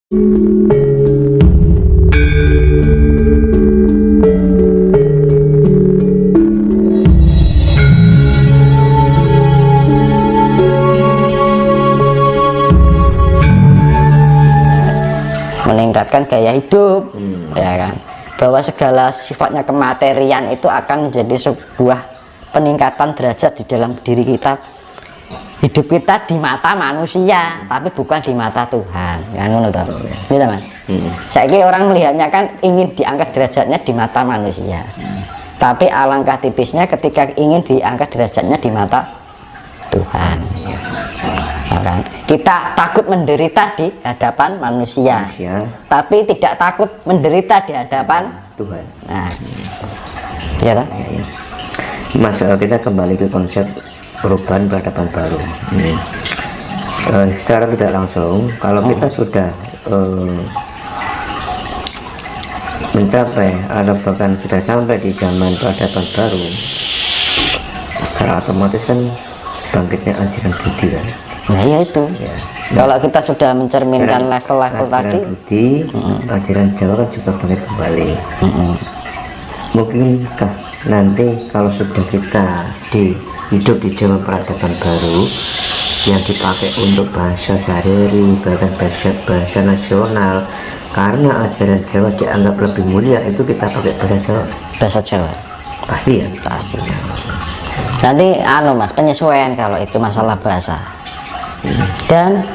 meningkatkan gaya hidup, ya kan, bahwa segala sifatnya kematerian itu akan menjadi sebuah peningkatan derajat di dalam diri kita, hidup kita di mata manusia tapi bukan di mata Tuhan, kan ngono to. Gitu, Mas. Saiki orang melihatnya kan ingin diangkat derajatnya di mata manusia, tapi alangkah tipisnya ketika ingin diangkat derajatnya di mata Tuhan. Nah, kan? Kita takut menderita di hadapan manusia, tapi tidak takut menderita di hadapan Tuhan. Nah, ya lah. Mas, kita kembali ke konsep perubahan peradaban baru. Secara tidak langsung, kalau kita sudah mencapai atau bahkan sudah sampai di zaman peradaban baru, secara otomatis kan bangkitnya ajaran Budi kan. Nah ya itu ya. Kalau kita sudah mencerminkan level-level tadi, Budi, ajaran Jawa kan juga bangkit kembali. Mungkinkah nanti kalau sudah kita hidup di zaman peradaban baru yang dipakai untuk bahasa sehari-hari, bahkan bahasa nasional, karena ajaran Jawa dianggap lebih mulia, itu kita pakai bahasa Jawa. Bahasa Jawa pasti ya, pasti. Nanti Mas, penyesuaian kalau itu masalah bahasa. Dan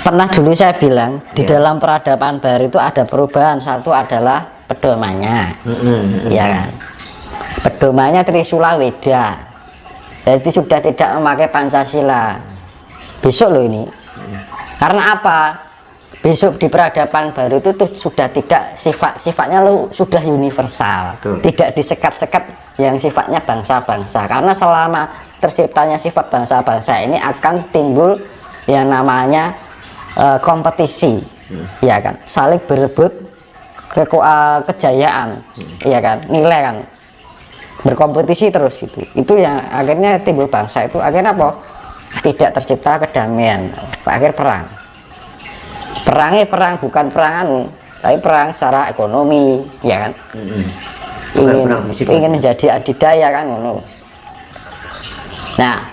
pernah dulu saya bilang di dalam peradaban baru itu ada perubahan. Satu adalah pedomannya, ya kan, pedomannya Trisula Weda, jadi sudah tidak memakai Pancasila besok loh ini. Karena apa? Besok di peradaban baru itu sudah tidak sifatnya sudah universal. Tidak disekat-sekat yang sifatnya bangsa-bangsa, karena selama terciptanya sifat bangsa-bangsa ini akan timbul yang namanya kompetisi, ya kan, saling berebut kejayaan, ya kan, nilai kan, berkompetisi terus itu yang akhirnya timbul bangsa. Itu akhirnya apa? Tidak tercipta kedamaian, akhir perang. Perangnya perang bukan perang tapi perang secara ekonomi, ya kan, ingin menjadi adidaya kan ngono. Nah,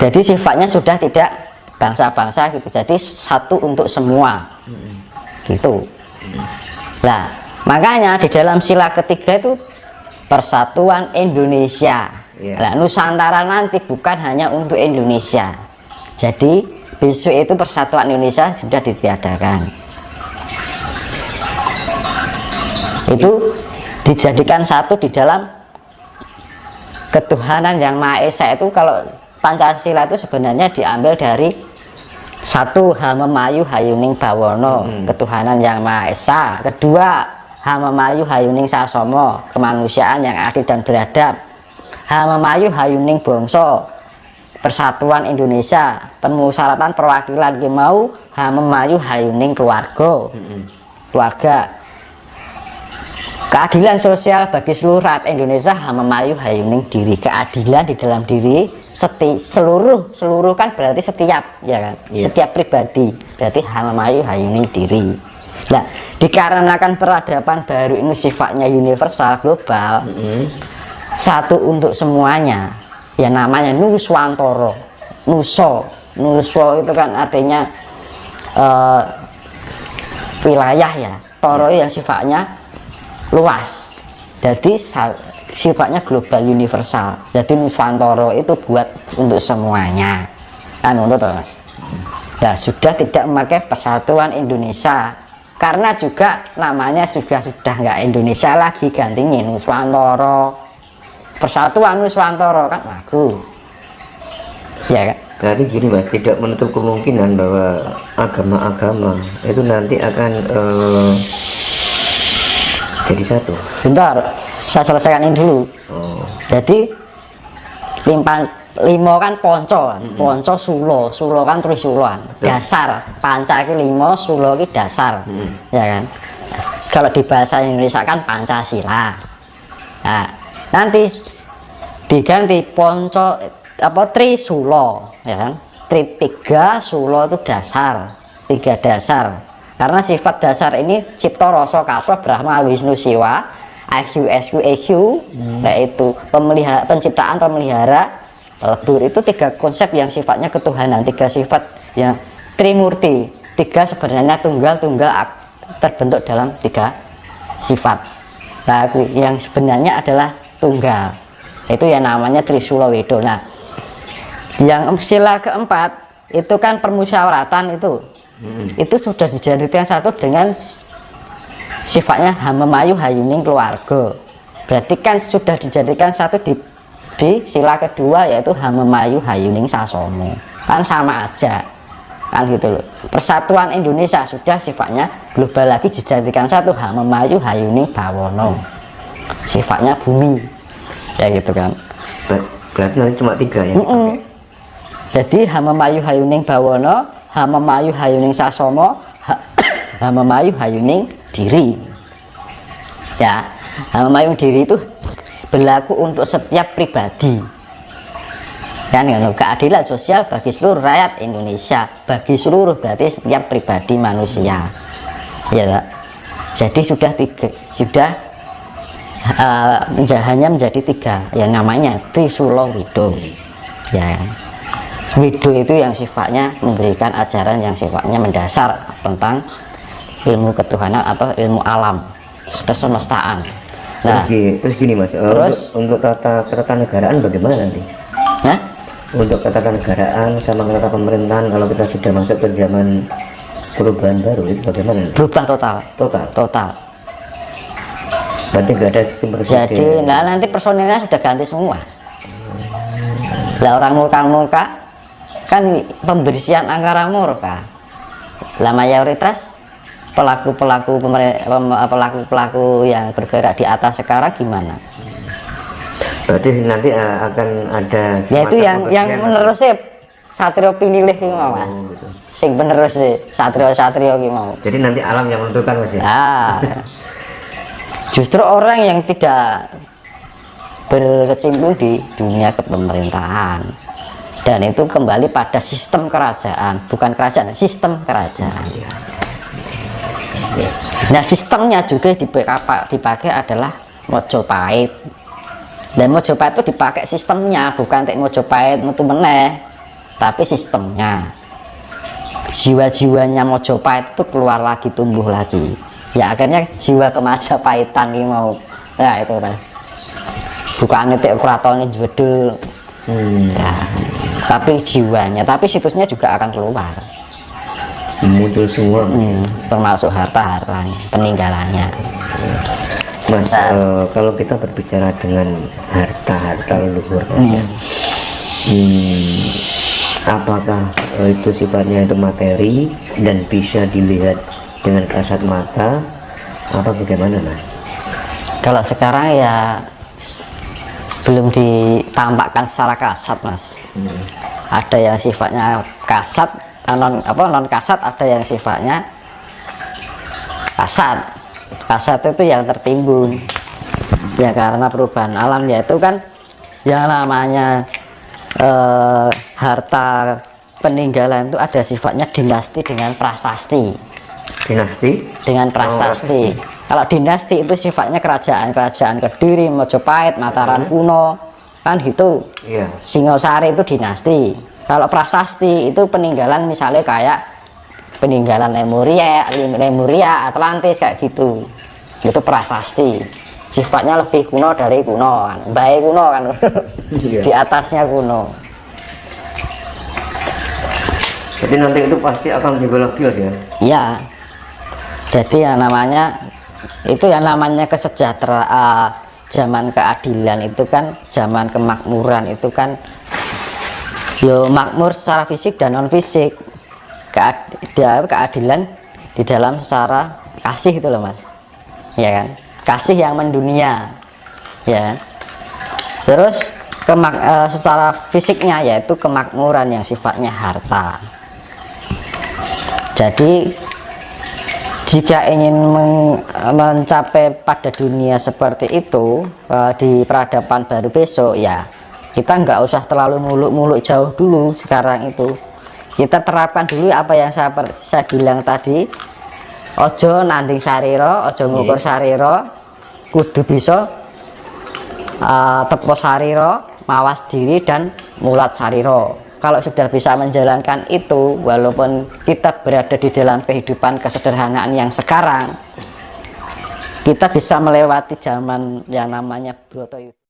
jadi sifatnya sudah tidak bangsa-bangsa gitu, jadi satu untuk semua gitu. Nah, makanya di dalam sila ketiga itu persatuan Indonesia. Nah, Nusantara nanti bukan hanya untuk Indonesia, jadi besok itu persatuan Indonesia sudah ditiadakan. Itu dijadikan satu di dalam ketuhanan yang Maha Esa. Itu kalau Pancasila itu sebenarnya diambil dari satu, Hamemayu Hayuning Bawono, ketuhanan yang Maha Esa. Kedua, Hamemayu Hayuning Sasomo, kemanusiaan yang adil dan beradab. Hamemayu Hayuning Bangsa, persatuan Indonesia. Permusyawaratan perwakilan mau Hamemayu Hayuning keluarga, keluarga. Keadilan sosial bagi seluruh rakyat Indonesia, Hamemayu Hayuning diri. Keadilan di dalam diri seluruh kan berarti setiap, ya kan, setiap pribadi, berarti Hamemayu Hayuning diri. Nah, dikarenakan peradaban baru ini sifatnya universal, global, satu untuk semuanya, ya namanya Nuswantoro. Nuso itu kan artinya wilayah, ya, toro yang sifatnya luas, jadi sifatnya global universal. Jadi Nuswantoro itu buat untuk semuanya kan, untuk Mas. Nah, sudah tidak memakai persatuan Indonesia karena juga namanya sudah nggak Indonesia lagi, gantinya Nuswantoro, persatuan Nuswantoro kan lagu, ya kan. Berarti gini Mas, tidak menutup kemungkinan bahwa agama-agama itu nanti akan jadi satu. Bentar, saya selesaikan ini dulu. Jadi limo kan ponco, ponco sulo kan trisuluan, dasar. Panca ini limo, sulo ini dasar, ya kan. Kalau di bahasa Indonesia kan Pancasila. Nah, nanti diganti ponco apa trisulo, ya kan. Tiga sulo itu dasar, tiga dasar. karena sifat dasar ini cipta rasa kabeh Brahma Wisnu Siwa IQ SQ EQ, yaitu penciptaan, pemelihara, pelebur. Itu 3 konsep yang sifatnya ketuhanan, 3 sifat yang trimurti, 3 sebenarnya tunggal terbentuk dalam 3 sifat. Nah, yang sebenarnya adalah tunggal, itu yang namanya Trisula Wedo. Nah, yang sila keempat itu kan permusyawaratan itu sudah dijadikan satu dengan sifatnya Hamemayu Hayuning keluarga. Berarti kan sudah dijadikan satu di sila kedua, yaitu Hamemayu Hayuning Sasomo. Kan sama aja, kan gitu loh. Persatuan Indonesia sudah sifatnya global lagi dijadikan satu Hamemayu Hayuning Bawono, sifatnya bumi, ya gitu kan. Berarti nanti cuma 3 ya. Jadi Hamemayu Hayuning Bawono, Hamemayu Hayuning Sasomo, Hamemayu Hayuning Diri. Ya, Hamemayu Diri itu berlaku untuk setiap pribadi. Kan keadilan sosial bagi seluruh rakyat Indonesia, bagi seluruh berarti setiap pribadi manusia. Ya, jadi sudah hanya menjadi 3 yang namanya Trisula Wido. Ya. Wido itu yang sifatnya memberikan ajaran yang sifatnya mendasar tentang ilmu ketuhanan atau ilmu alam kesemestaan. Nah, terus gini Mas, untuk tata ketatanegaraan bagaimana nanti? Nah, untuk ketatanegaraan sama tata pemerintahan kalau kita sudah masuk ke zaman perubahan baru itu bagaimana nanti? Berubah total. Berarti nggak ada sistem presiden. Jadi, nah nanti personilnya sudah ganti semua. Lah orang mulka kan pembersihan anggaran murka. Lah mayoritas pelaku yang bergerak di atas sekarang gimana? Berarti nanti akan ada yaitu yang menerus sih satrio pinilih ki mau Mas. Gitu. Sing penerus sih satrio ki mau. Jadi nanti alam yang menentukan Mas ya. Nah, justru orang yang tidak berkecimpung di dunia kepemerintahan, dan itu kembali pada sistem kerajaan, bukan kerajaan, sistem kerajaan. Nah, sistemnya juga dipakai adalah Mojopahit. Dan Mojopahit itu dipakai sistemnya, bukan Mojopahit metu meneh, tapi sistemnya. Jiwa-jiwanya Mojopahit itu keluar lagi, tumbuh lagi. Ya akhirnya jiwa kemajapahitan ini mau. Nah, itu kan. Bukan itu keratonnya jedul. Ya, tapi jiwanya, tapi situsnya juga akan keluar, muncul semua, termasuk harta-hartanya, peninggalannya. Mas, kalau kita berbicara dengan harta leluhur, apakah itu sifatnya itu materi dan bisa dilihat dengan kasat mata, apa bagaimana Mas? Kalau sekarang ya belum ditampakkan secara kasat Mas. Ada yang sifatnya kasat, non kasat, ada yang sifatnya kasat. Kasat itu yang tertimbun ya karena perubahan alam, yaitu kan yang namanya harta peninggalan itu ada sifatnya dinasti dengan prasasti. Dinasti dengan prasasti. Kalau dinasti itu sifatnya kerajaan Kediri, Mojopahit, Mataram kuno, kan gitu. Iya. Singosari itu dinasti. Kalau prasasti itu peninggalan, misalnya kayak peninggalan Lemuria, Atlantis kayak gitu. Itu prasasti. Sifatnya lebih kuno dari kuno kan. Baik kuno kan. Iya. Di atasnya kuno. Jadi nanti itu pasti akan juga lagi ya. Iya. Jadi yang namanya kesejahteraan, zaman keadilan itu kan, zaman kemakmuran itu kan yo makmur secara fisik dan non fisik. Keadilan di dalam secara kasih itu loh Mas, ya kan, kasih yang mendunia, ya. Terus secara fisiknya yaitu kemakmuran yang sifatnya harta. Jadi jika ingin mencapai pada dunia seperti itu di peradaban baru besok, ya kita nggak usah terlalu muluk-muluk jauh dulu. Sekarang itu kita terapkan dulu apa yang saya bilang tadi, ojo nanding sarira, ojo ngukur sarira, kudu bisa tepo sarira, mawas diri dan mulat sarira. Kalau sudah bisa menjalankan itu, walaupun kita berada di dalam kehidupan kesederhanaan yang sekarang, kita bisa melewati zaman yang namanya Broto.